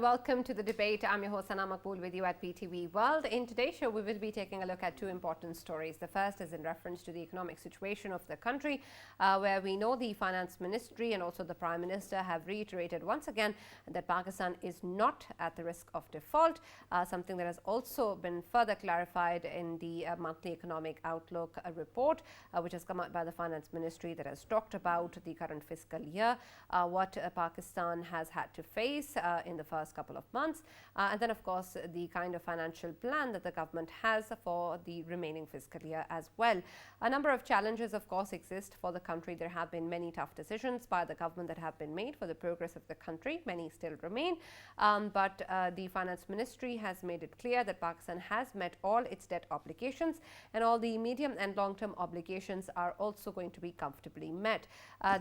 and welcome to the debate. I'm your host Maqbool with you at PTV World. In today's show, we will be taking a look at two important stories. The first is in reference to the economic situation of the country, where we know the Finance Ministry and also the Prime Minister have reiterated once again that Pakistan is not at the risk of default, something that has also been further clarified in the monthly economic outlook report, which has come out by the Finance Ministry, that has talked about the current fiscal year, what Pakistan has had to face in the first couple of months, and then of course the kind of financial plan that the government has for the remaining fiscal year as well. A number of challenges of course exist for the country. There have been many tough decisions by the government that have been made for the progress of the country. Many still remain, but the Finance Ministry has made it clear that Pakistan has met all its debt obligations, and all the medium and long-term obligations are also going to be comfortably met.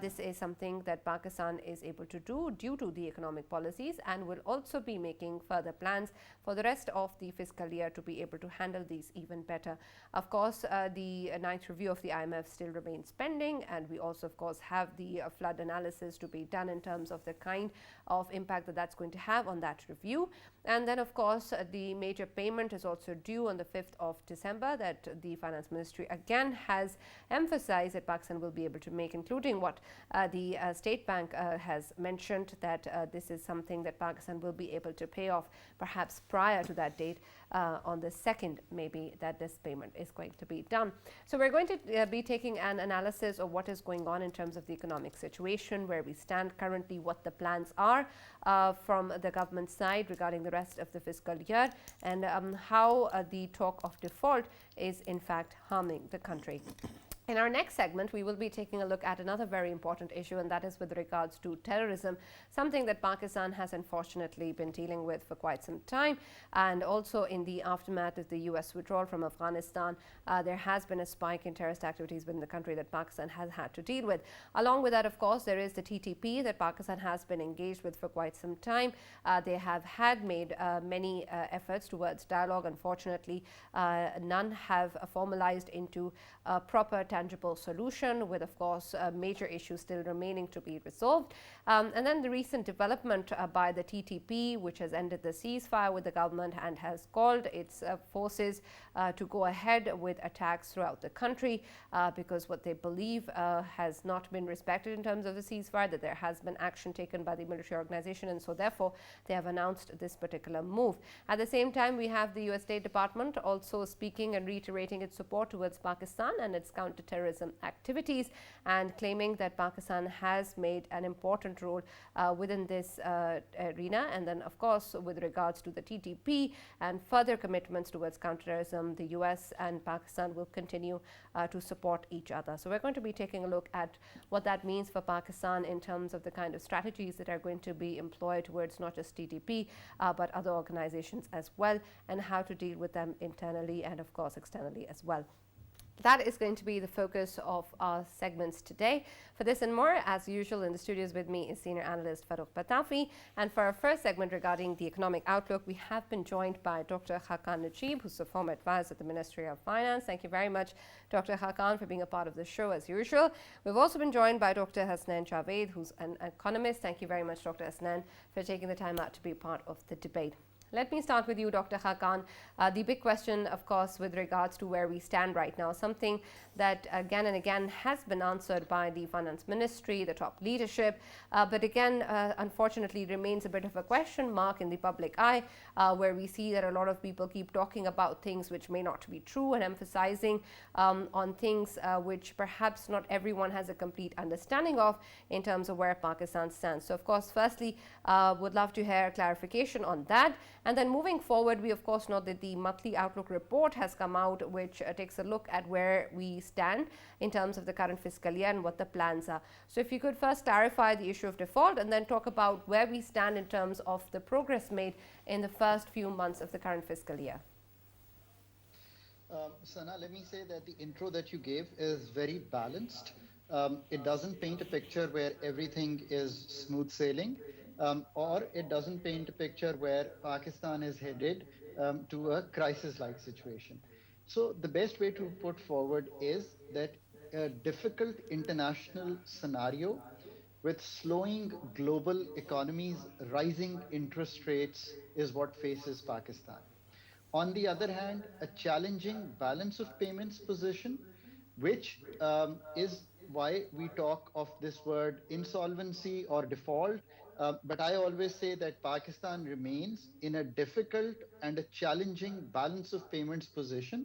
This is something that Pakistan is able to do due to the economic policies, and will also be making further plans for the rest of the fiscal year to be able to handle these even better. Of course, the ninth review of the IMF still remains pending, and we also of course have the flood analysis to be done in terms of the kind of impact that that's going to have on that review. And then of course the major payment is also due on the 5th of December that the Finance Ministry again has emphasized that Pakistan will be able to make, including what the State Bank has mentioned, that this is something that Pakistan will be able to pay off perhaps prior to that date, on the 2nd maybe, that this payment is going to be done. So we're going to be taking an analysis of what is going on in terms of the economic situation, where we stand currently, what the plans are from the government side regarding the rest of the fiscal year, and how the talk of default is in fact harming the country. In our next segment, we will be taking a look at another very important issue, and that is with regards to terrorism, something that Pakistan has unfortunately been dealing with for quite some time. And also in the aftermath of the US withdrawal from Afghanistan, there has been a spike in terrorist activities within the country that Pakistan has had to deal with. Along with that, of course, there is the TTP that Pakistan has been engaged with for quite some time. They have had made many efforts towards dialogue. Unfortunately, none have formalized into a proper tangible solution, with of course major issues still remaining to be resolved. And then the recent development by the TTP, which has ended the ceasefire with the government and has called its forces to go ahead with attacks throughout the country, because what they believe has not been respected in terms of the ceasefire, that there has been action taken by the military organization, and so therefore they have announced this particular move. At the same time, we have the US State Department also speaking and reiterating its support towards Pakistan and its counter-terrorism activities, and claiming that Pakistan has made an important role within this arena. And then of course with regards to the TTP and further commitments towards counterterrorism, the US and Pakistan will continue to support each other. So we're going to be taking a look at what that means for Pakistan in terms of the kind of strategies that are going to be employed towards not just TTP but other organizations as well, and how to deal with them internally and of course externally as well. That is going to be the focus of our segments today. For this and more, as usual, in the studios with me is senior analyst Farrukh Pitafi. And for our first segment regarding the economic outlook, we have been joined by Dr. Khaqan Najeeb, who's a former advisor at the Ministry of Finance. Thank you very much, Dr. Khaqan, for being a part of the show as usual. We've also been joined by Dr. Hasnain Javed, who's an economist. Thank you very much, Dr. Hasnain, for taking the time out to be part of the debate. Let me start with you, Dr. Khaqan. The big question, of course, with regards to where we stand right now, something that again and again has been answered by the Finance Ministry, the top leadership, but again, unfortunately, remains a bit of a question mark in the public eye, where we see that a lot of people keep talking about things which may not be true, and emphasizing on things which perhaps not everyone has a complete understanding of in terms of where Pakistan stands. So, of course, firstly, would love to hear clarification on that. And then moving forward, we of course know that the monthly outlook report has come out, which takes a look at where we stand in terms of the current fiscal year and what the plans are. So if you could first clarify the issue of default, and then talk about where we stand in terms of the progress made in the first few months of the current fiscal year. Sana, let me say that the intro that you gave is very balanced. It doesn't paint a picture where everything is smooth sailing. Or it doesn't paint a picture where Pakistan is headed to a crisis-like situation. So the best way to put forward is that a difficult international scenario with slowing global economies, rising interest rates is what faces Pakistan. On the other hand, a challenging balance of payments position, which is why we talk of this word insolvency or default. But I always say that Pakistan remains in a difficult and a challenging balance of payments position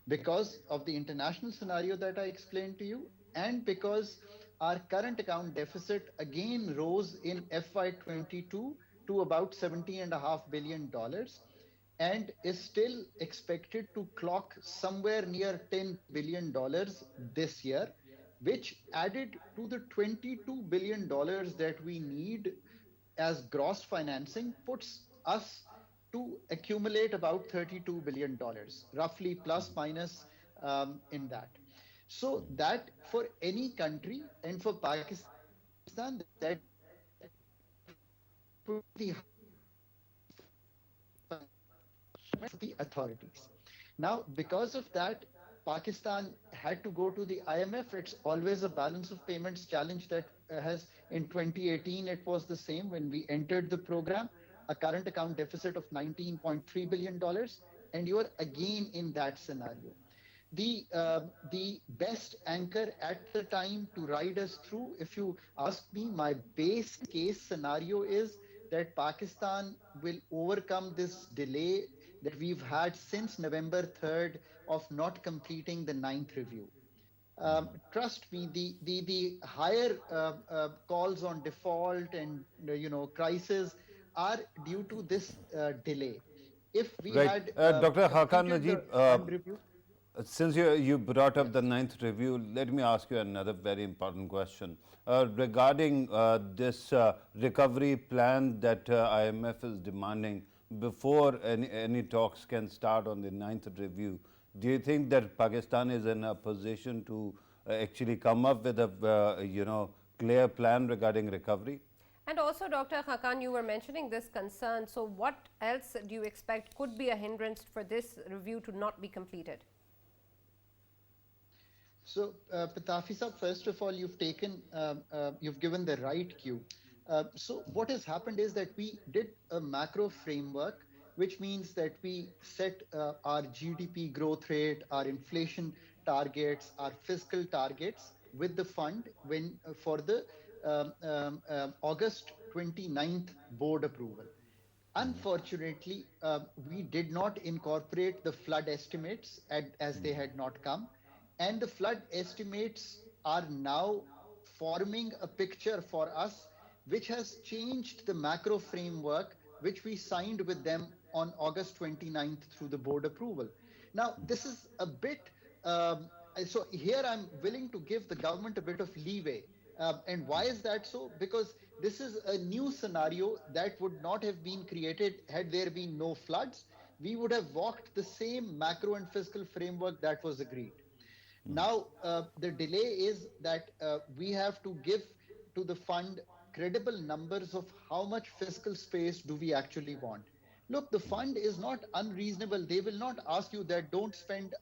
because of the international scenario that I explained to you, and because our current account deficit again rose in FY22 to about $17.5 billion and is still expected to clock somewhere near $10 billion this year, which added to the $22 billion that we need as gross financing puts us to accumulate about $32 billion, roughly plus minus in that. So that for any country and for Pakistan, that would be the highest the authorities. Now, because of that, Pakistan had to go to the IMF. It's always a balance of payments challenge that has in 2018, it was the same when we entered the program, a current account deficit of $19.3 billion, and you are again in that scenario. The best anchor at the time to ride us through, if you ask me, my base case scenario is that Pakistan will overcome this delay that we've had since November 3rd of not completing the ninth review. Trust me, the higher calls on default and crisis are due to this delay. If we Right. had Dr. Khaqan completed Najeeb, the third review, since you brought up the yes. ninth review, let me ask you another very important question. Regarding this recovery plan that IMF is demanding before any talks can start on the ninth review, do you think that Pakistan is in a position to actually come up with a clear plan regarding recovery? And also, Dr. Khaqan, you were mentioning this concern. So, what else do you expect could be a hindrance for this review to not be completed? So, Pitafi sir, first of all, you've given the right cue. So, what has happened is that we did a macro framework, which means that we set our GDP growth rate, our inflation targets, our fiscal targets with the fund for the August 29th board approval. Unfortunately, we did not incorporate the flood estimates as they had not come. And the flood estimates are now forming a picture for us, which has changed the macro framework which we signed with them on August 29th through the board approval. Now, this is a bit, so here I'm willing to give the government a bit of leeway. And why is that so? Because this is a new scenario that would not have been created had there been no floods. We would have walked the same macro and fiscal framework that was agreed. Now, the delay is that we have to give to the fund credible numbers of how much fiscal space do we actually want. Look, the fund is not unreasonable. They will not ask you that don't spend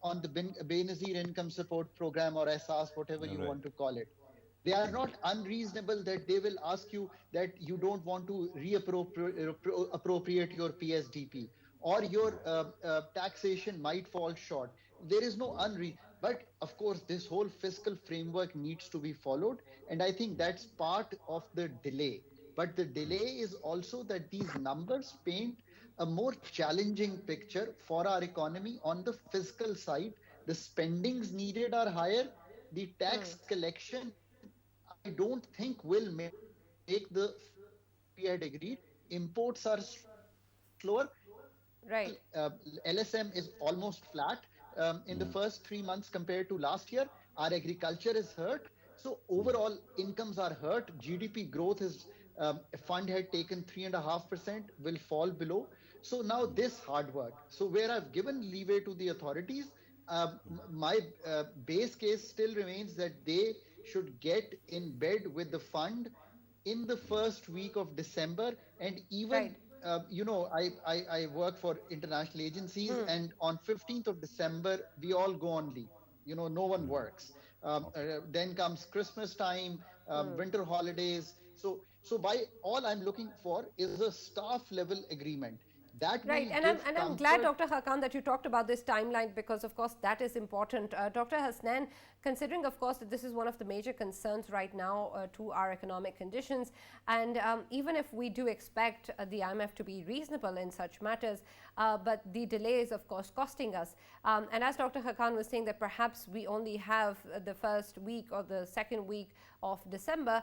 on the Benazir Income Support Program or SAS, whatever you Right. want to call it. They are not unreasonable that they will ask you that you don't want to reappropriate your PSDP or your taxation might fall short. There is no but of course, this whole fiscal framework needs to be followed. And I think that's part of the delay. But the delay is also that these numbers paint a more challenging picture for our economy on the fiscal side. The spendings needed are higher. The tax collection, I don't think will make the figures that we had agreed. Imports are slower. LSM Right. is almost flat in the first 3 months compared to last year. Our agriculture is hurt. So overall incomes are hurt. GDP growth is fund had taken 3.5% will fall below. So now this hard work. So where I've given leeway to the authorities, my base case still remains that they should get in bed with the fund in the first week of December. And even, Right. I work for international agencies, and on 15th of December, we all go on leave. No one works. Okay. Then comes Christmas time. winter holidays. So by all I'm looking for is a staff level agreement that Right, will and give I'm glad, comfort. Dr. Khaqan, that you talked about this timeline because, of course, that is important. Dr. Hasnain, considering, of course, that this is one of the major concerns right now to our economic conditions, and even if we do expect the IMF to be reasonable in such matters, but the delay is, of course, costing us. And as Dr. Khaqan was saying, that perhaps we only have the first week or the second week of December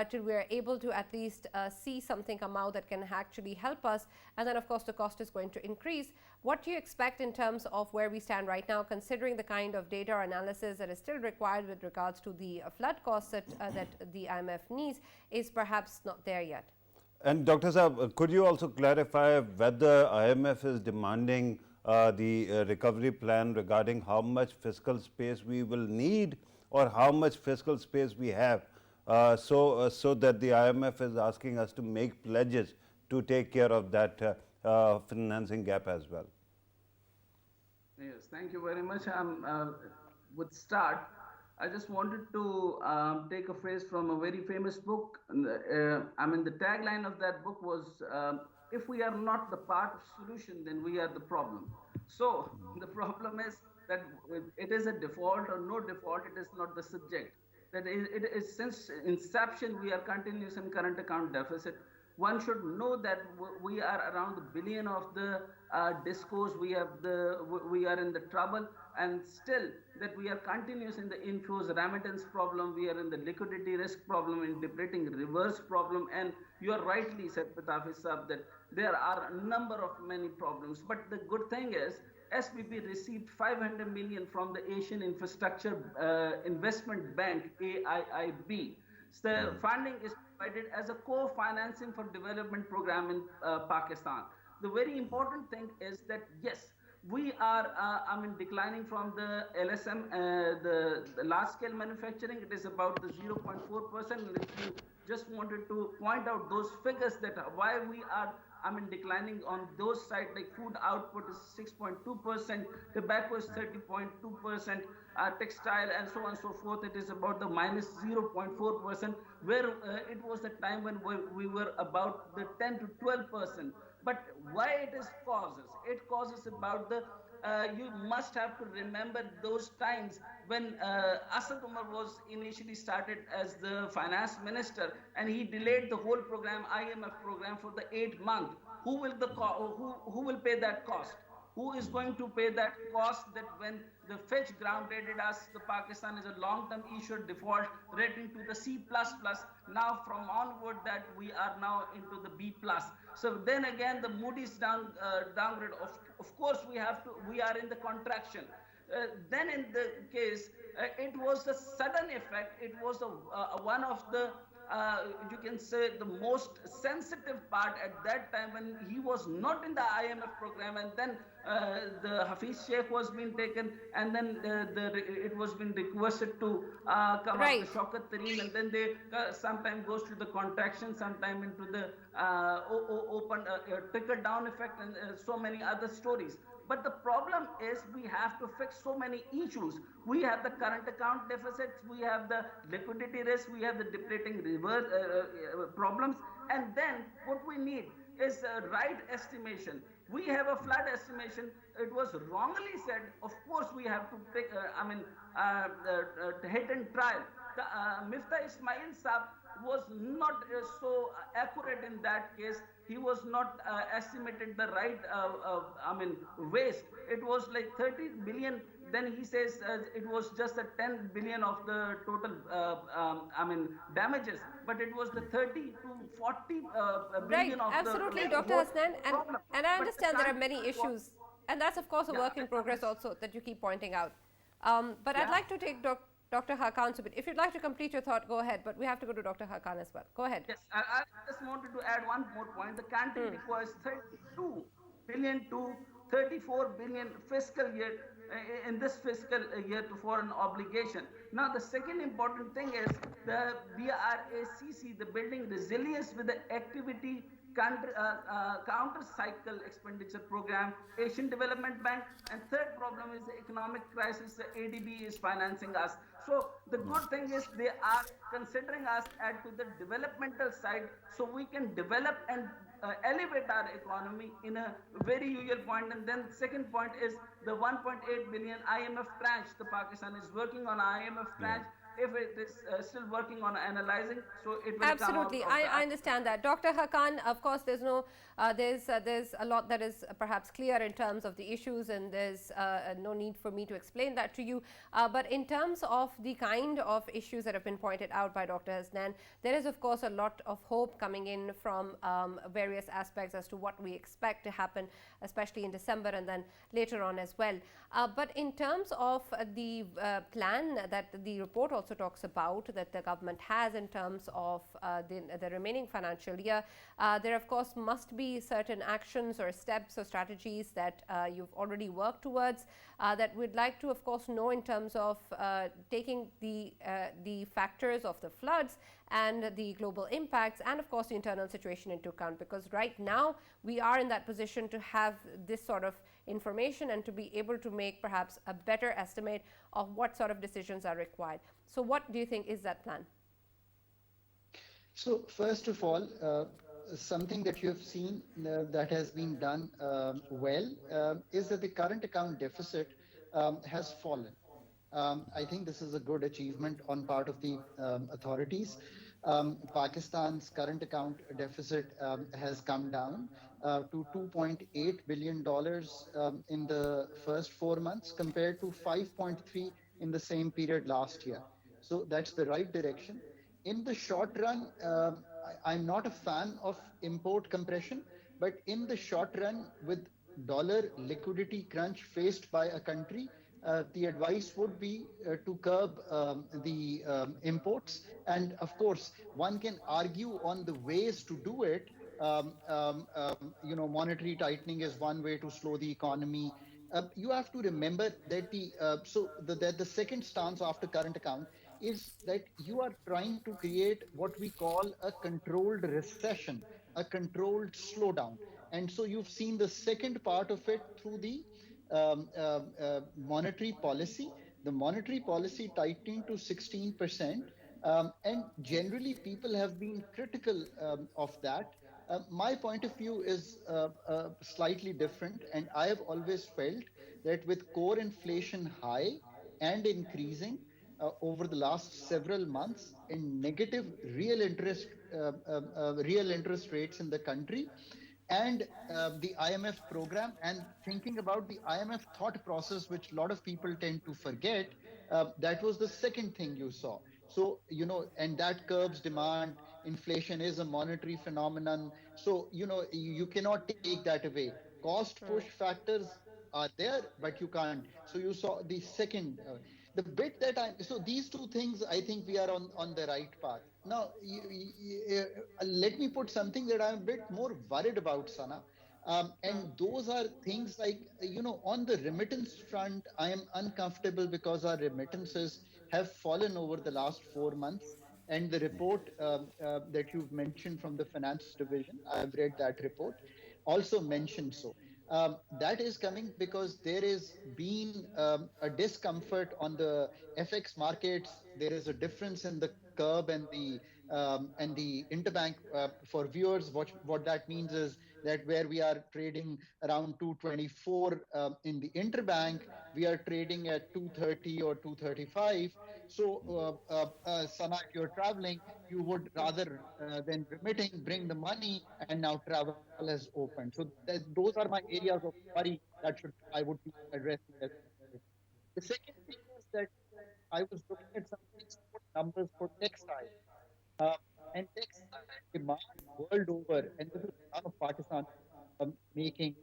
till we are able to at least see something come out that can actually help us. And then, of course, the cost is going to increase. What do you expect in terms of where we stand right now, considering the kind of data or analysis that is still required with regards to the flood costs that the IMF needs is perhaps not there yet? And Dr. Saab, could you also clarify whether IMF is demanding the recovery plan regarding how much fiscal space we will need or how much fiscal space we have, so that the IMF is asking us to make pledges to take care of that financing gap as well? Yes, thank you very much. Would start. I just wanted to take a phrase from a very famous book. The tagline of that book was, "If we are not the part of solution, then we are the problem." So the problem is that it is a default or no default. It is not the subject. That it is since inception we are continuous in current account deficit. One should know that we are around $1 billion of the discourse. We are in the trouble, and still that we are continuous in the inflows remittance problem. We are in the liquidity risk problem, in depleting reverse problem, and you are rightly said, Pitafi Sahab, that there are a number of many problems. But the good thing is, SBB received 500 million from the Asian Infrastructure Investment Bank, AIIB. So the funding is provided as a co-financing for development program in Pakistan. The very important thing is that yes, we are declining from the LSM, the large scale manufacturing. It is about the 0.4%. And if you just wanted to point out those figures, that why we are declining on those sides, like food output is 6.2%, tobacco is 30.2%, textile and so on and so forth, it is about the minus 0.4%, where it was the time when we were about the 10 to 12%. But why it is causes? It causes about the you must have to remember those times when Asad Umar was initially started as the finance minister, and he delayed the whole program, IMF program, for the 8 months. Who will pay that cost? Who is going to pay that cost? That when the Fitch downgraded us, the Pakistan is a long-term issuer, default rating to the C++. Now from onward that we are now into the B+. So then again the Moody's downgrade. Of course we are in the contraction. Then in the case, it was a sudden effect. It was one of the you can say the most sensitive part at that time, when he was not in the IMF program, and then the Hafiz Sheikh was being taken, and then it was being requested to come Right. up the Shaukat Tareen, and then they sometimes goes to the contraction, sometime into the open trickle down effect, and so many other stories. But the problem is we have to fix so many issues. We have the current account deficits, we have the liquidity risk, we have the depleting reverse problems, and then what we need is a right estimation. We have a flood estimation. It was wrongly said. Of course, we have to take, hit and trial. The Mifta Ismail Saab was not so accurate in that case. He was not estimated the right waste. It was like 30 billion. Then he says it was just a 10 billion of the total damages, but it was the 30 to 40 billion Right, of absolutely, the Dr. Hasnain, and I But understand there are many issues, and that's of course a work in progress also that you keep pointing out. But I'd like to take Dr. Khaqan, if you'd like to complete your thought, go ahead, but we have to go to Dr. Khaqan as well. Go ahead. Yes, I just wanted to add one more point. The country requires 32 billion to 34 billion fiscal year in this fiscal year to foreign obligation. Now, the second important thing is the BRACC, the building resilience with the activity counter cycle expenditure program, Asian Development Bank, and third problem is the economic crisis. The ADB is financing us. So the good thing is they are considering us at to the developmental side, so we can develop and elevate our economy in a very usual point. And then second point is the 1.8 billion IMF tranche. The Pakistan is working on IMF Yeah. tranche. If it is still working on analyzing, so it will come out Absolutely, of I that. understand that, Dr. Hakan. Of course, there's a lot that is perhaps clear in terms of the issues, and there's no need for me to explain that to you. But in terms of the kind of issues that have been pointed out by Dr. Hasnain, there is of course a lot of hope coming in from various aspects as to what we expect to happen, especially in December and then later on as well. But in terms of the plan that the report also talks about that the government has in terms of the remaining financial year, there of course must be certain actions or steps or strategies that you've already worked towards that we'd like to of course know in terms of taking the factors of the floods and the global impacts and of course the internal situation into account, because right now we are in that position to have this sort of information and to be able to make perhaps a better estimate of what sort of decisions are required. So what do you think is that plan? So first of all, something that you have seen that has been done well is that the current account deficit has fallen. I think this is a good achievement on part of the authorities. Pakistan's current account deficit has come down to $2.8 billion in the first 4 months compared to 5.3 in the same period last year. So that's the right direction. In the short run, I'm not a fan of import compression, but in the short run, with dollar liquidity crunch faced by a country, the advice would be to curb the imports. And of course, one can argue on the ways to do it. Monetary tightening is one way to slow the economy. You have to remember that the second stance after current account is that you are trying to create what we call a controlled recession, a controlled slowdown. And so you've seen the second part of it through the monetary policy, the monetary policy tightening to 16%. And generally, people have been critical of that. My point of view is slightly different, and I have always felt that with core inflation high and increasing over the last several months in negative real interest rates in the country, and the IMF program, and thinking about the IMF thought process, which a lot of people tend to forget, that was the second thing you saw. So, and that curbs demand. Inflation is a monetary phenomenon. So, you cannot take that away. Cost push factors are there, but you can't. So you saw the second, the bit that so these two things, I think we are on the right path. Now, let me put something that I'm a bit more worried about, Sana. And those are things like, on the remittance front, I am uncomfortable because our remittances have fallen over the last 4 months. And the report that you've mentioned from the finance division, I've read that report, also mentioned so. That is coming because there is been a discomfort on the FX markets. There is a difference in the curve and the interbank. For viewers, what that means is that where we are trading around 224 in the interbank, we are trading at 230 or 235. So, Sana, if you're traveling, you would rather than remitting, bring the money, and now travel has opened. So those are my areas of worry that I would be addressing as well. The second thing is that I was looking at some export numbers for textiles. Uh, and textile demand world over, and this is none of Pakistan making,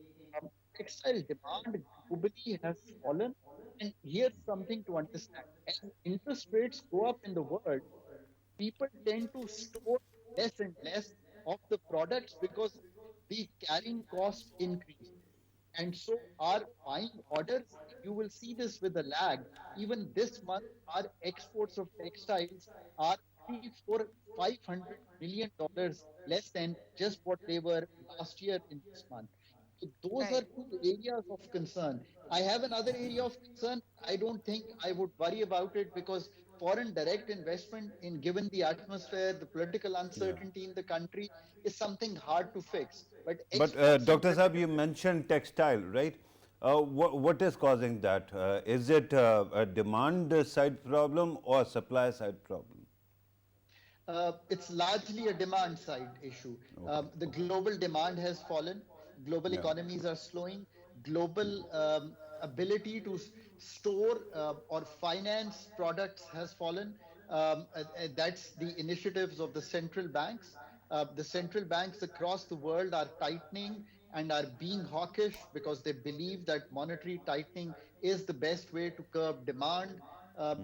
textile demand globally has fallen. And here's something to understand. As interest rates go up in the world, people tend to store less and less of the products because the carrying cost increase. And so our buying orders, you will see this with a lag. Even this month, our exports of textiles are three, four, $500 million less than just what they were last year in this month. So those are Right. two areas of concern. I have another area of concern. I don't think I would worry about it because foreign direct investment, in given the atmosphere, the political Yeah. uncertainty in the country, is something hard to fix. But But exports and Dr. Saab, remittance. you mentioned textile, right? What is causing that? Is it a demand side problem or supply side problem? It's largely a demand side issue. Okay, The okay. global demand has fallen. Global Yeah, economies are slowing. Global ability to store or finance products has fallen. That's the initiatives of the central banks. The central banks across the world are tightening and are being hawkish because they believe that monetary tightening is the best way to curb demand,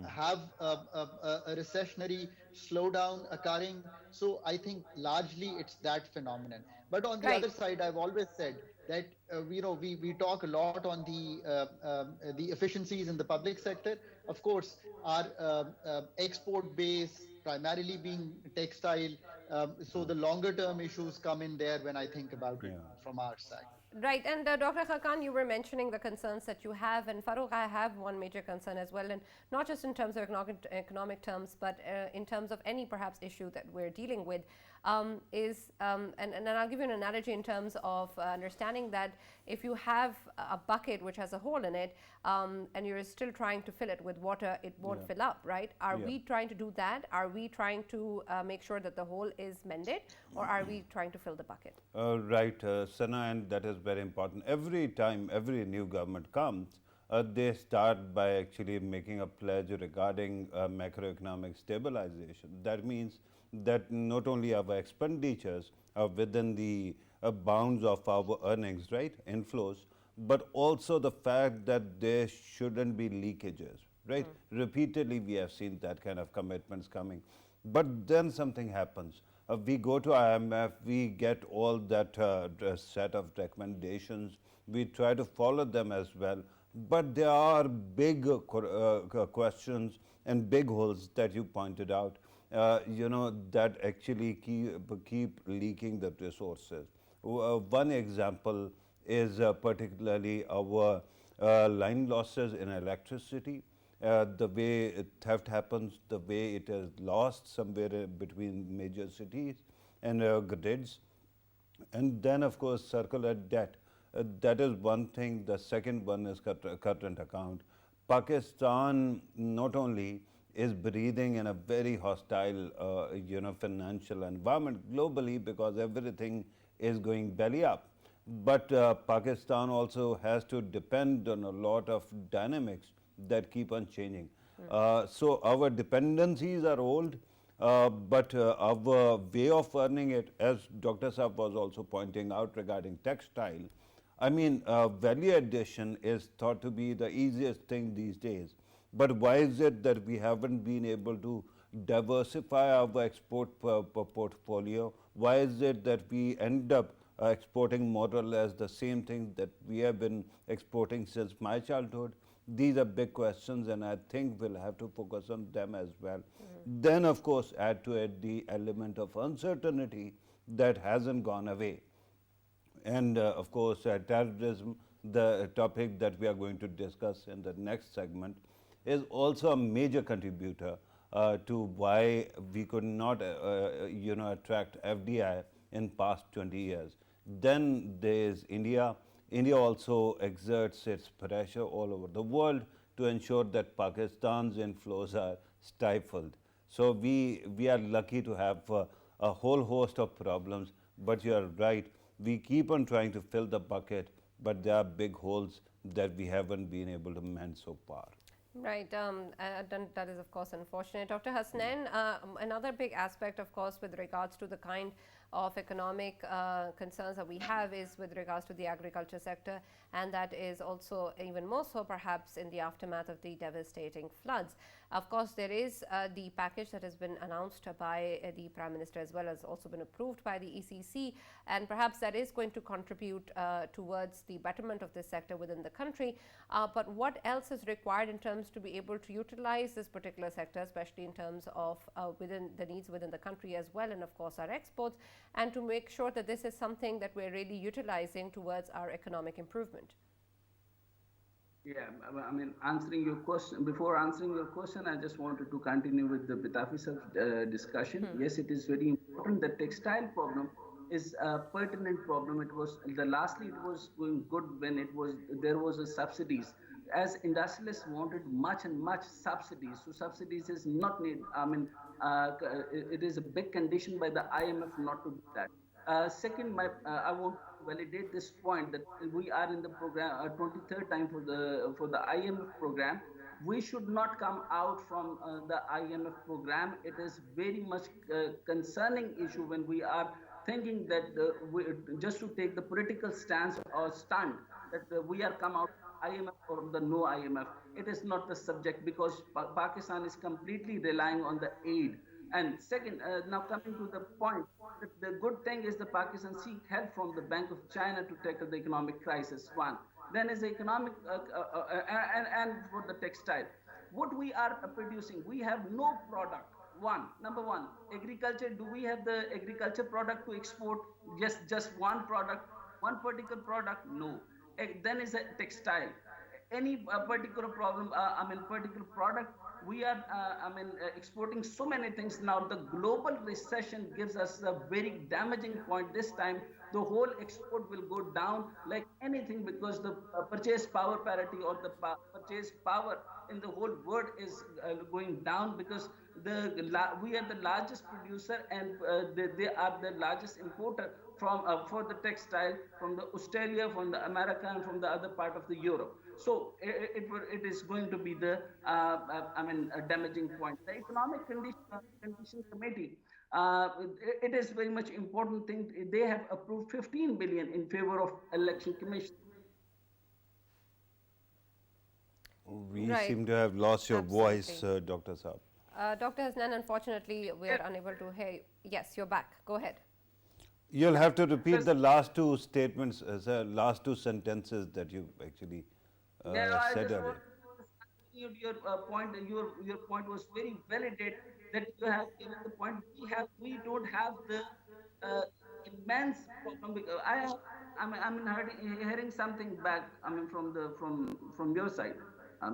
have a recessionary slowdown occurring. So I think largely it's that phenomenon. But on the Right. other side, I've always said that we talk a lot on the efficiencies in the public sector. Of course, our export base primarily being textile. So the longer term issues come in there when I think about it yeah. from our side. Right, and Dr. Khaqan, you were mentioning the concerns that you have, and Farrukh, I have one major concern as well, and not just in terms of economic terms, but in terms of any perhaps issue that we're dealing with, and I'll give you an analogy in terms of understanding that if you have a bucket which has a hole in it, and you're still trying to fill it with water, it won't Yeah. fill up, right? Are Yeah. we trying to do that? Are we trying to make sure that the hole is mended, or are we trying to fill the bucket? Right, Sana, and that is very important. Every time, every new government comes, they start by actually making a pledge regarding macroeconomic stabilization. That means that not only our expenditures are within the bounds of our earnings, right, inflows, but also the fact that there shouldn't be leakages, right? Repeatedly, we have seen that kind of commitments coming. But then something happens. We go to IMF, we get all that set of recommendations, we try to follow them as well. But there are big questions and big holes that you pointed out, that actually keep leaking the resources. One example is particularly our line losses in electricity, the way theft happens, the way it is lost somewhere between major cities and grids. And then, of course, circular debt. That is one thing. The second one is current account. Pakistan not only is breathing in a very hostile, financial environment globally because everything is going belly up. But Pakistan also has to depend on a lot of dynamics that keep on changing. So our dependencies are old, but our way of earning it, as Dr. Saab was also pointing out regarding textile, I mean, value addition is thought to be the easiest thing these days. But why is it that we haven't been able to diversify our export portfolio? Why is it that we end up exporting more or less the same thing that we have been exporting since my childhood? These are big questions, and I think we'll have to focus on them as well. Then, of course, add to it the element of uncertainty that hasn't gone away. And of course, terrorism, the topic that we are going to discuss in the next segment, is also a major contributor to why we could not, attract FDI in past 20 years. Then there is India. India also exerts its pressure all over the world to ensure that Pakistan's inflows are stifled. So we are lucky to have a whole host of problems, but you are right. We keep on trying to fill the bucket, but there are big holes that we haven't been able to mend so far. Right, that is of course unfortunate. Dr. Hasnain, another big aspect, of course, with regards to the kind of economic concerns that we have is with regards to the agriculture sector, and that is also even more so perhaps in the aftermath of the devastating floods. Of course, there is the package that has been announced by the Prime Minister, as well as also been approved by the ECC, and perhaps that is going to contribute towards the betterment of this sector within the country. But what else is required in terms to be able to utilize this particular sector, especially in terms of within the needs within the country as well, and of course our exports, and to make sure that this is something that we're really utilizing towards our economic improvement? Yeah, I mean, answering your question, before answering your question, I just wanted to continue with the Pitafi discussion. Yes, it is very important. The textile problem is a pertinent problem. It was lastly it was going good when there was a subsidies. As industrialists wanted much and much subsidies, so subsidies is not need. I mean, it is a big condition by the IMF not to do that. Second, I want to validate this point that we are in the program 23rd time for the IMF program. We should not come out from the IMF program. It is very much concerning issue when we are thinking that just to take the political stance or stand that we are come out IMF or the no IMF. It is not the subject because Pakistan is completely relying on the aid. And second, now coming to the point, the good thing is the Pakistan seek help from the Bank of China to tackle the economic crisis. One, then is the economic and for the textile. What we are producing, we have no product. Number one, agriculture. Do we have the agriculture product to export? Just one product, one particular product? No. Then is a textile. Any particular problem, particular product, we are, exporting so many things. Now, the global recession gives us a very damaging point. This time, the whole export will go down like anything because the purchase power parity or the purchase power in the whole world is going down because we are the largest producer and they are the largest importer from for the textile from the Australia, from the America, and from the other part of the Europe. So it is going to be the a damaging point. The Economic Condition Committee, it is very much important thing. They have approved 15 billion in favor of election commission. We seem to have lost your voice, Dr. Saab. Dr. Hasnain, unfortunately, we are unable to hear you. Yes, you're back. Go ahead. You'll have to repeat the last two statements, last two sentences that you actually said earlier. Your point, your point was very validated. That you have given the point. We don't have the immense problem. I'm hearing something back. I mean, from your side.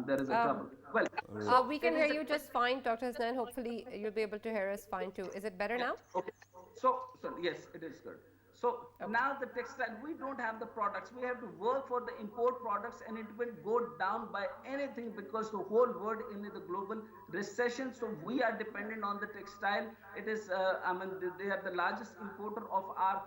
There is a trouble. Well, we can hear you just fine, Dr. Hasnain. Hopefully, you'll be able to hear us fine too. Is it better now? Okay. So yes, it is good. So now the textile, we don't have the products. We have to work for the import products, and it will go down by anything because the whole world in the global recession. So we are dependent on the textile. It is, they are the largest importer of our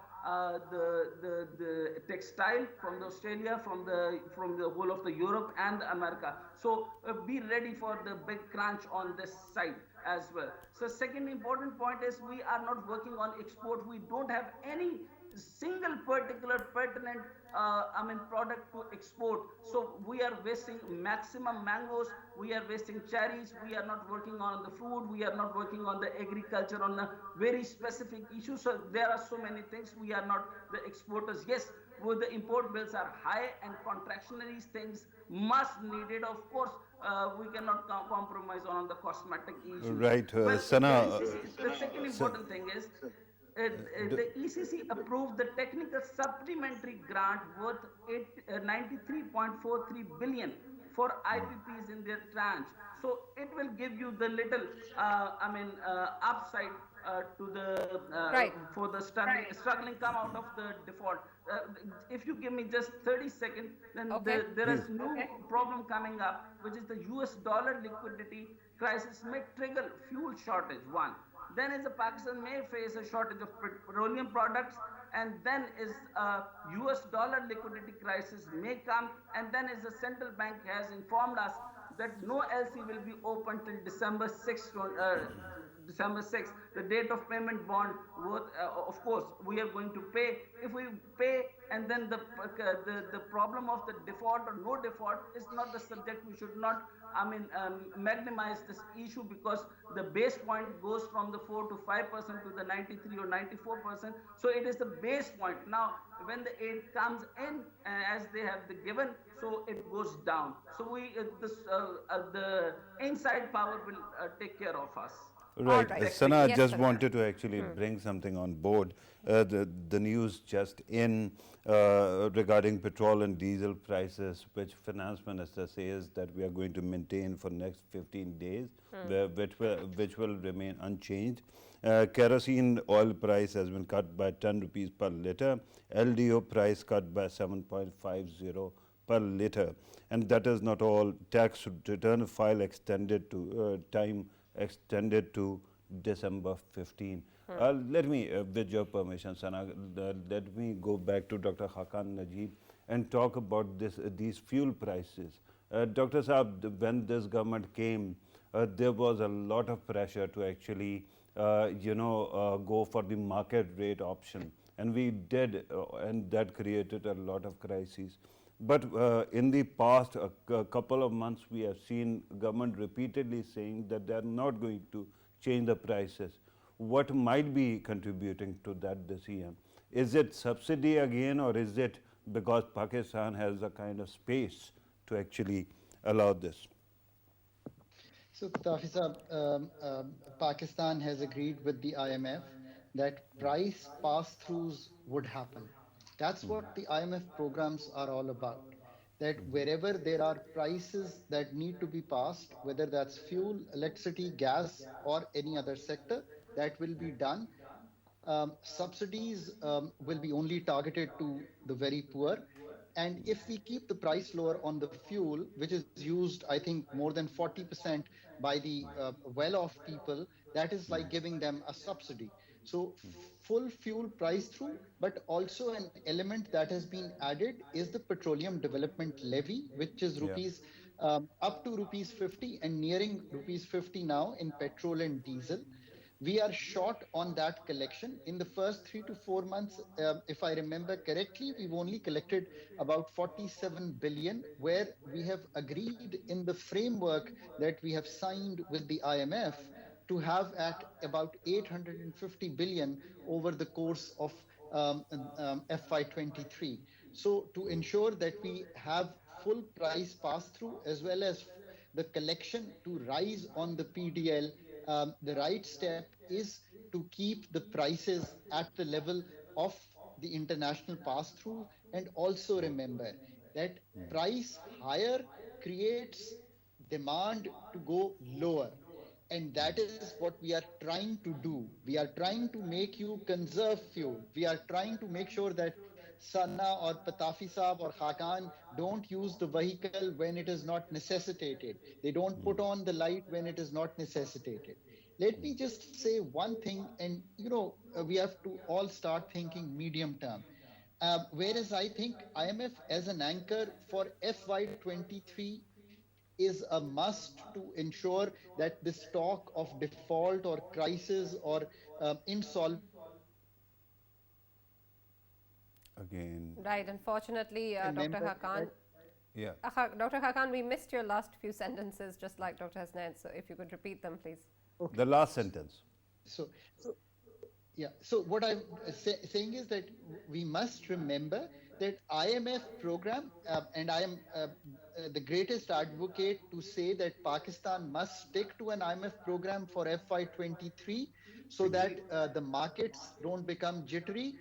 the textile from Australia, from the whole of the Europe and America. So be ready for the big crunch on this side as well. So second important point is we are not working on export. We don't have any single particular pertinent product to export. So we are wasting maximum mangoes, we are wasting cherries, we are not working on the food, we are not working on the agriculture on a very specific issue. So there are so many things. We are not the exporters. Yes, with the import bills are high and contractionary things must needed. Of course, we cannot compromise on the cosmetic issues. Right, Sana. The second important thing is the ECC approved the technical supplementary grant worth 93.43 billion for IPPs in their tranche. So it will give you the little, upside to the for the struggling come out of the default. If you give me just 30 seconds, then there is no problem coming up, which is the US dollar liquidity crisis may trigger fuel shortage. One. Then is the Pakistan may face a shortage of petroleum products, and then is US dollar liquidity crisis may come, and then is the central bank has informed us that no LC will be open till December 6th, December 6th, the date of payment bond worth, of course, we are going to pay. If we pay and then the problem of the default or no default is not the subject, we should not, magnimize this issue, because the base point goes from the 4 to 5% to the 93 or 94%. So it is the base point. Now, when the aid comes in, as they have given, so it goes down. So the inside power will take care of us. All Right. right. Sana, I Yes, just Farrukh. wanted to actually bring something on board. The news just in regarding petrol and diesel prices, which finance minister says that we are going to maintain for next 15 days, which will remain unchanged. Kerosene oil price has been cut by 10 rupees per litre. LDO price cut by 7.50 per litre. And that is not all. Tax return file extended to time extended to December 15. Let me, with your permission, Sana, let me go back to Dr. Khaqan Najeeb and talk about these fuel prices. Dr. Saab, when this government came, there was a lot of pressure to actually, go for the market rate option. And we did, and that created a lot of crises. But in the past couple of months, we have seen government repeatedly saying that they are not going to change the prices. What might be contributing to that decision? Is it subsidy again, or is it because Pakistan has a kind of space to actually allow this? So, Pitafi Saab, Pakistan has agreed with the IMF that price pass-throughs would happen. That's what the IMF programs are all about. That wherever there are prices that need to be passed, whether that's fuel, electricity, gas, or any other sector, that will be done. Subsidies will be only targeted to the very poor. And if we keep the price lower on the fuel, which is used, I think, more than 40% by the well-off people, that is like giving them a subsidy. So full fuel price through, but also an element that has been added is the petroleum development levy, which is Yeah. rupees up to rupees 50 and nearing rupees 50 now in petrol and diesel. We are short on that collection. In the first 3 to 4 months, if I remember correctly, we've only collected about 47 billion, where we have agreed in the framework that we have signed with the IMF to have at about 850 billion over the course of FY23. So to ensure that we have full price pass through as well as the collection to rise on the PDL, the right step is to keep the prices at the level of the international pass through, and also remember that price higher creates demand to go lower. And that is what we are trying to do. We are trying to make you conserve fuel. We are trying to make sure that Sana or Patafi Saab or Khaqan don't use the vehicle when it is not necessitated. They don't put on the light when it is not necessitated. Let me just say one thing, and we have to all start thinking medium term. Whereas I think IMF as an anchor for FY23 is a must to ensure that this talk of default or crisis or insolvency Again, Right. Unfortunately, Dr. remember Khaqan, that. yeah. Dr. Khaqan, we missed your last few sentences, just like Dr. Hasnain. So if you could repeat them, please. The Okay. last sentence. So yeah. So what I'm saying is that we must remember that IMF program, and I am the greatest advocate to say that Pakistan must stick to an IMF program for FY23 so that the markets don't become jittery.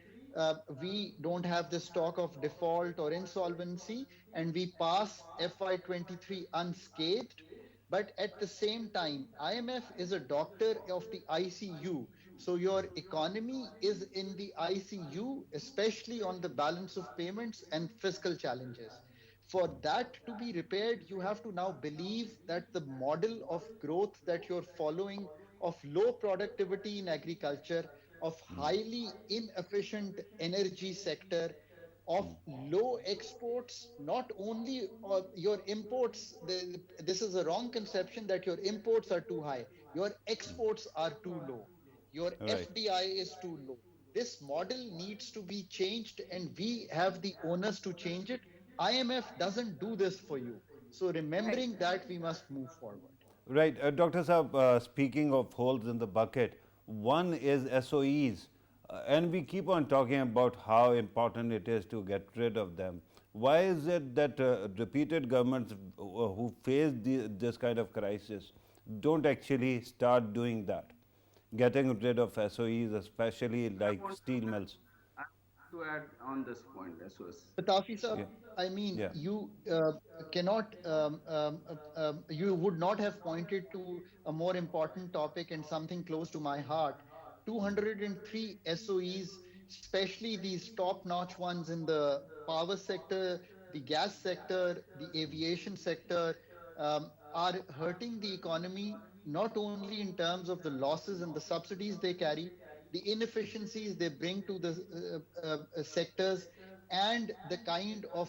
We don't have this talk of default or insolvency, and we pass FY23 unscathed. But at the same time, IMF is a doctor of the ICU. So your economy is in the ICU, especially on the balance of payments and fiscal challenges. For that to be repaired, you have to now believe that the model of growth that you're following, of low productivity in agriculture, of highly inefficient energy sector, of low exports, not only your imports. This is a wrong conception that your imports are too high. Your exports are too low. Your Right. FDI is too low. This model needs to be changed, and we have the onus to change it. IMF doesn't do this for you. So, Right. remembering that, we must move forward. Right. Dr. Saab, speaking of holes in the bucket, one is SOEs. And we keep on talking about how important it is to get rid of them. Why is it that repeated governments who face this kind of crisis don't actually start doing that? Getting rid of SOEs, especially I like want steel mills. I want to add on this point as well. Pitafi sir, Yeah. I mean, Yeah. you cannot, you would not have pointed to a more important topic and something close to my heart. 203 SOEs, especially these top-notch ones in the power sector, the gas sector, the aviation sector, are hurting the economy not only in terms of the losses and the subsidies they carry, the inefficiencies they bring to the sectors, and the kind of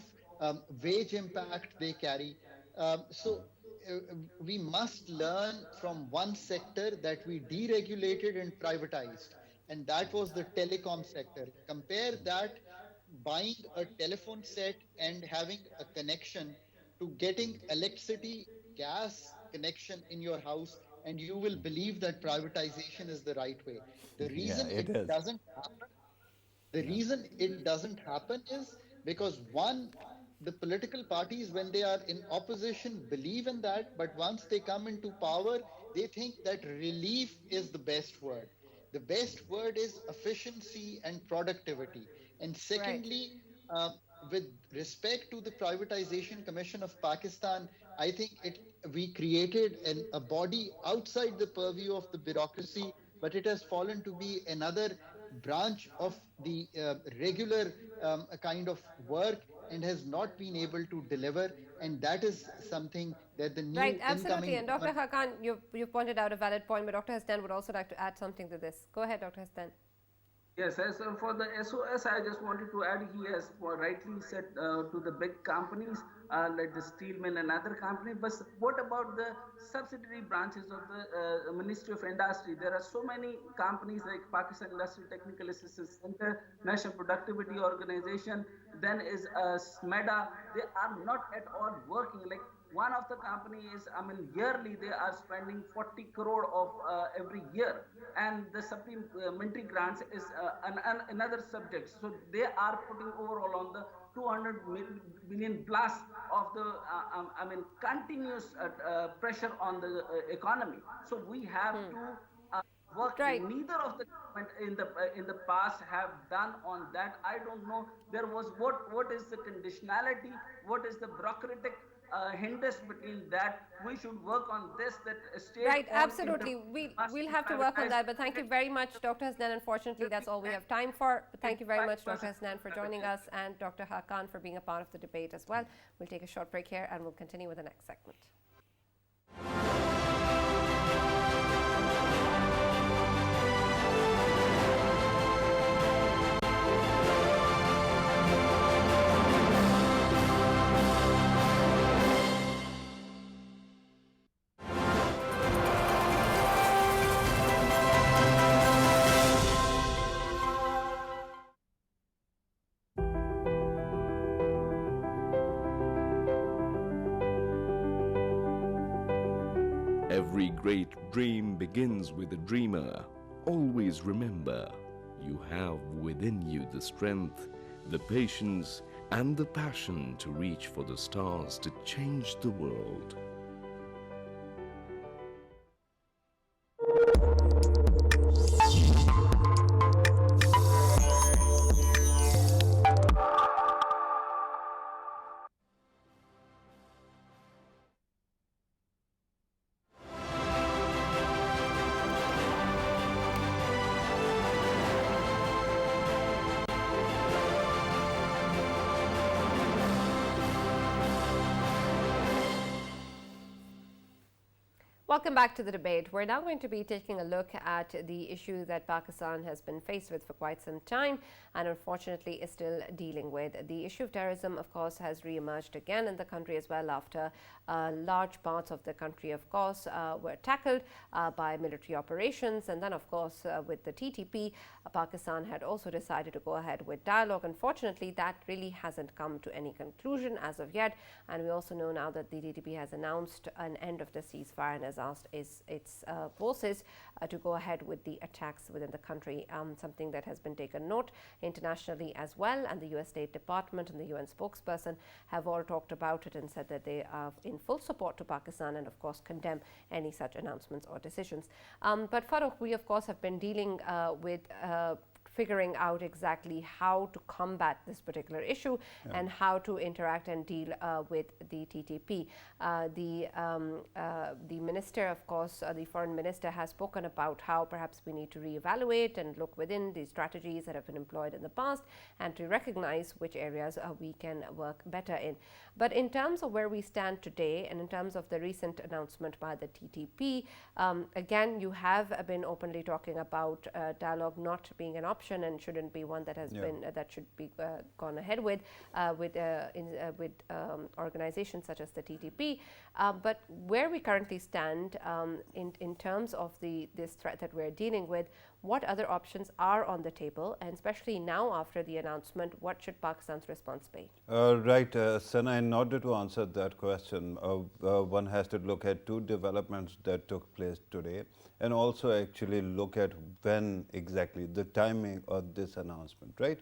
wage impact they carry. So we must learn from one sector that we deregulated and privatized, and that was the telecom sector. Compare that, buying a telephone set and having a connection, to getting electricity, gas connection in your house, and you will believe that privatization is the right way. The Yeah, reason it it is. doesn't happen the reason it doesn't happen is because, one, the political parties, when they are in opposition, believe in that, but once they come into power, they think that relief is the best word. The best word is efficiency and productivity. And Right. secondly, uh, with respect to the Privatization Commission of Pakistan, I think we created a body outside the purview of the bureaucracy, but it has fallen to be another branch of the regular kind of work, and has not been able to deliver. And that is something that the Right, new absolutely. incoming And Dr. government. Khaqan, you've pointed out a valid point, but Dr. Hasnain would also like to add something to this. Go ahead, Dr. Hasnain. Yes, as for the SOS, I just wanted to add, he has rightly said to the big companies like the steel mill and other companies. But what about the subsidiary branches of the Ministry of Industry? There are so many companies like Pakistan Industrial Technical Assistance Center, National Productivity Organization, then is SMEDA. They are not at all working. Like one of the company is, I mean, yearly they are spending 40 crore of every year, and the supplementary grants is another subject. So they are putting overall on the 200 billion plus of the, I mean, continuous pressure on the economy. So we have to work. Right. Neither of the government in the past have done on that. I don't know. There was what is the conditionality? What is the bureaucratic hindrance between that? We should work on this. That Right, state-owned absolutely. enterprise must We'll be have to work on privatized. that. But thank you very much, Dr. Hasnain. Unfortunately, that's all we have time for. But thank you very much, Dr. Hasnain, for joining us, and Dr. Khaqan for being a part of the debate as well. We'll take a short break here, and we'll continue with the next segment. Every great dream begins with a dreamer. Always remember, you have within you the strength, the patience, and the passion to reach for the stars to change the world. Welcome back to the debate. We're now going to be taking a look at the issue that Pakistan has been faced with for quite some time and unfortunately is still dealing with. The issue of terrorism, of course, has re-emerged again in the country as well after large parts of the country, of course, were tackled by military operations. And then, of course, with the TTP, Pakistan had also decided to go ahead with dialogue. Unfortunately, that really hasn't come to any conclusion as of yet. And we also know now that the TTP has announced an end of the ceasefire and has asked its forces to go ahead with the attacks within the country, something that has been taken note internationally as well. And the US State Department and the UN spokesperson have all talked about it and said that they are in full support to Pakistan and, of course, condemn any such announcements or decisions. But Farrukh, we, of course, have been dealing with figuring out exactly how to combat this particular issue and how to interact and deal with the TTP. The minister, of course, the foreign minister has spoken about how perhaps we need to reevaluate and look within the strategies that have been employed in the past and to recognize which areas we can work better in. But in terms of where we stand today and in terms of the recent announcement by the TTP, again, you have been openly talking about dialogue not being an option and shouldn't be one that has been that should be gone ahead with organizations such as the TTP. But where we currently stand in terms of this threat that we're dealing with, what other options are on the table, and especially now after the announcement, what should Pakistan's response be? Right, Sana, in order to answer that question, one has to look at two developments that took place today and also actually look at when exactly the timing of this announcement, right?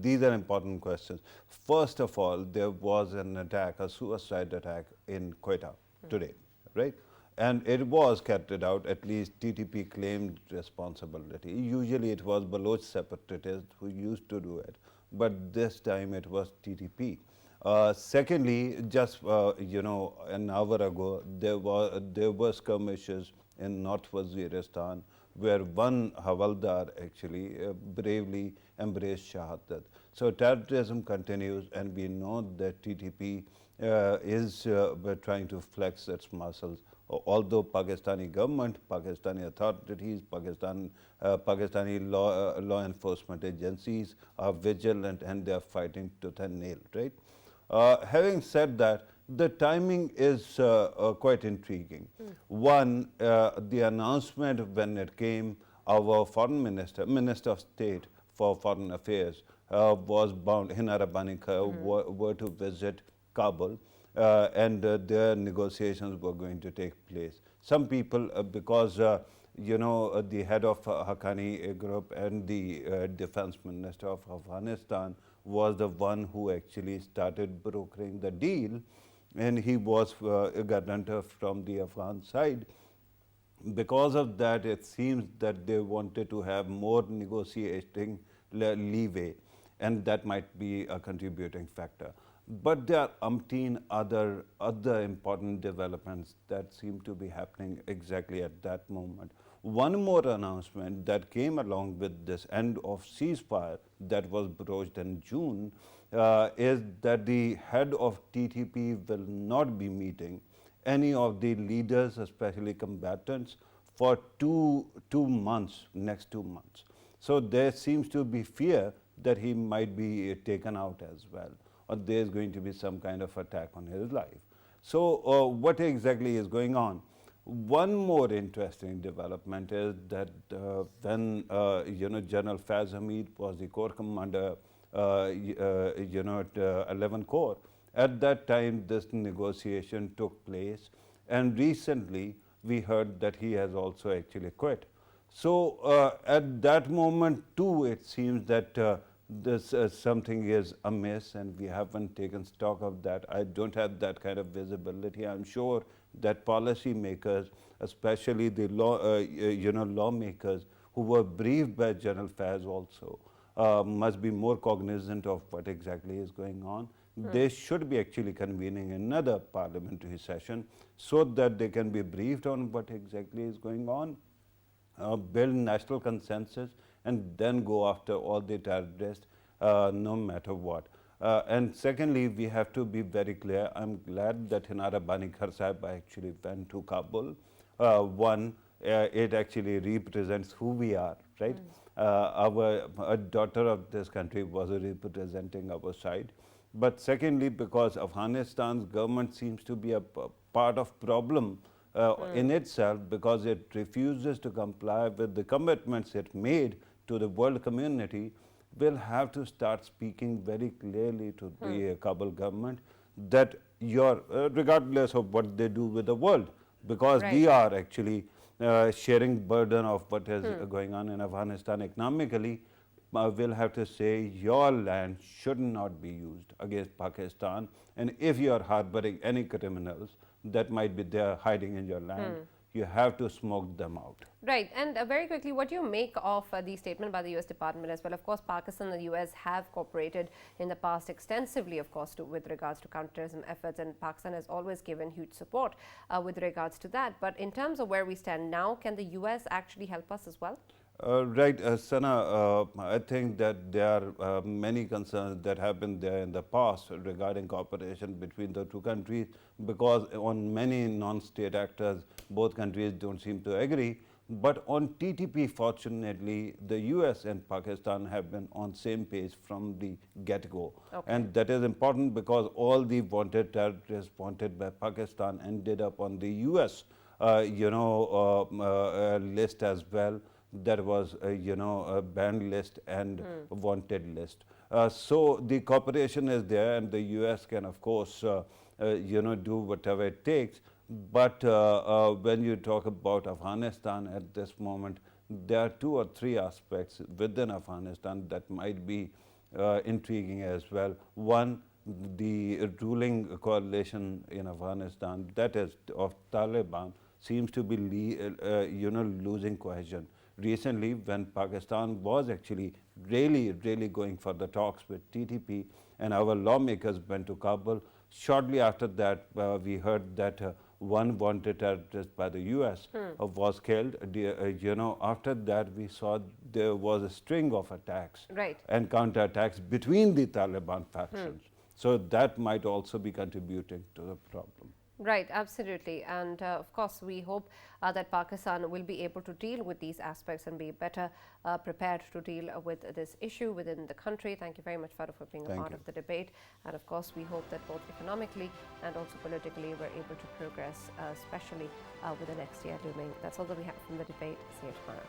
These are important questions. First of all, there was an attack, a suicide attack in Quetta today, right? And it was carried out, at least TTP claimed responsibility. Usually it was Baloch separatists who used to do it, but this time it was TTP. Secondly, just an hour ago, there were skirmishes in North Waziristan where one Havaldar actually bravely embraced Shahadat. So terrorism continues, and we know that TTP is trying to flex its muscles. Although Pakistani government, Pakistani authorities, Pakistani law enforcement agencies are vigilant and they are fighting tooth and nail, right? Having said that, the timing is quite intriguing. One, the announcement when it came, our foreign minister, Minister of State for Foreign Affairs, was bound, Hina Rabbani were to visit Kabul. And their negotiations were going to take place. Some people, because the head of Haqqani group and the defense minister of Afghanistan was the one who actually started brokering the deal, and he was a guarantor from the Afghan side. Because of that, it seems that they wanted to have more negotiating leeway, and that might be a contributing factor. But there are umpteen other important developments that seem to be happening exactly at that moment. One more announcement that came along with this end of ceasefire that was broached in June is that the head of TTP will not be meeting any of the leaders, especially combatants, for two months, next 2 months. So there seems to be fear that he might be taken out as well, or there is going to be some kind of attack on his life. So what exactly is going on? One more interesting development is that when General Faiz Hamid was the Corps Commander, 11 Corps, at that time this negotiation took place, and recently we heard that he has also actually quit. So at that moment too, it seems that this something is amiss, and we haven't taken stock of that. I don't have that kind of visibility. I'm sure that policy makers, especially the lawmakers who were briefed by General Faiz also, must be more cognizant of what exactly is going on. They should be actually convening another parliamentary session so that they can be briefed on what exactly is going on, build national consensus, and then go after all the terrorists, no matter what. And secondly, we have to be very clear. I'm glad that Hina Rabbani Khar Sahib actually went to Kabul. One, it actually represents who we are, right? A daughter of this country was representing our side. But secondly, because Afghanistan's government seems to be a part of problem in itself, because it refuses to comply with the commitments it made to the world community, will have to start speaking very clearly to the Kabul government that regardless of what they do with the world, because we are actually sharing burden of what is going on in Afghanistan economically, will have to say your land should not be used against Pakistan, and if you are harboring any criminals that might be there hiding in your land, you have to smoke them out. Right, and very quickly, what do you make of the statement by the US Department as well? Of course, Pakistan and the US have cooperated in the past extensively, of course, with regards to counterterrorism efforts, and Pakistan has always given huge support with regards to that. But in terms of where we stand now, can the US actually help us as well? Right, Sana, I think that there are many concerns that have been there in the past regarding cooperation between the two countries, because on many non-state actors, both countries don't seem to agree. But on TTP, fortunately, the US and Pakistan have been on same page from the get-go. And that is important because all the wanted terrorists wanted by Pakistan ended up on the US list as well. There was a banned list and wanted list. So the cooperation is there, and the US can, of course, do whatever it takes. But when you talk about Afghanistan at this moment, there are 2 or 3 aspects within Afghanistan that might be intriguing as well. One, the ruling coalition in Afghanistan, that is of Taliban, seems to be losing cohesion. Recently, when Pakistan was actually really going for the talks with TTP, and our lawmakers went to Kabul, shortly after that, we heard that one wanted terrorist by the US was killed. After that, we saw there was a string of attacks and counterattacks between the Taliban factions. So that might also be contributing to the problem. Right, absolutely. And of course, we hope that Pakistan will be able to deal with these aspects and be better prepared to deal with this issue within the country. Thank you very much, Farrukh, for being a part of the debate. And of course, we hope that both economically and also politically we're able to progress, especially with the next year looming. That's all that we have from the debate. See you tomorrow.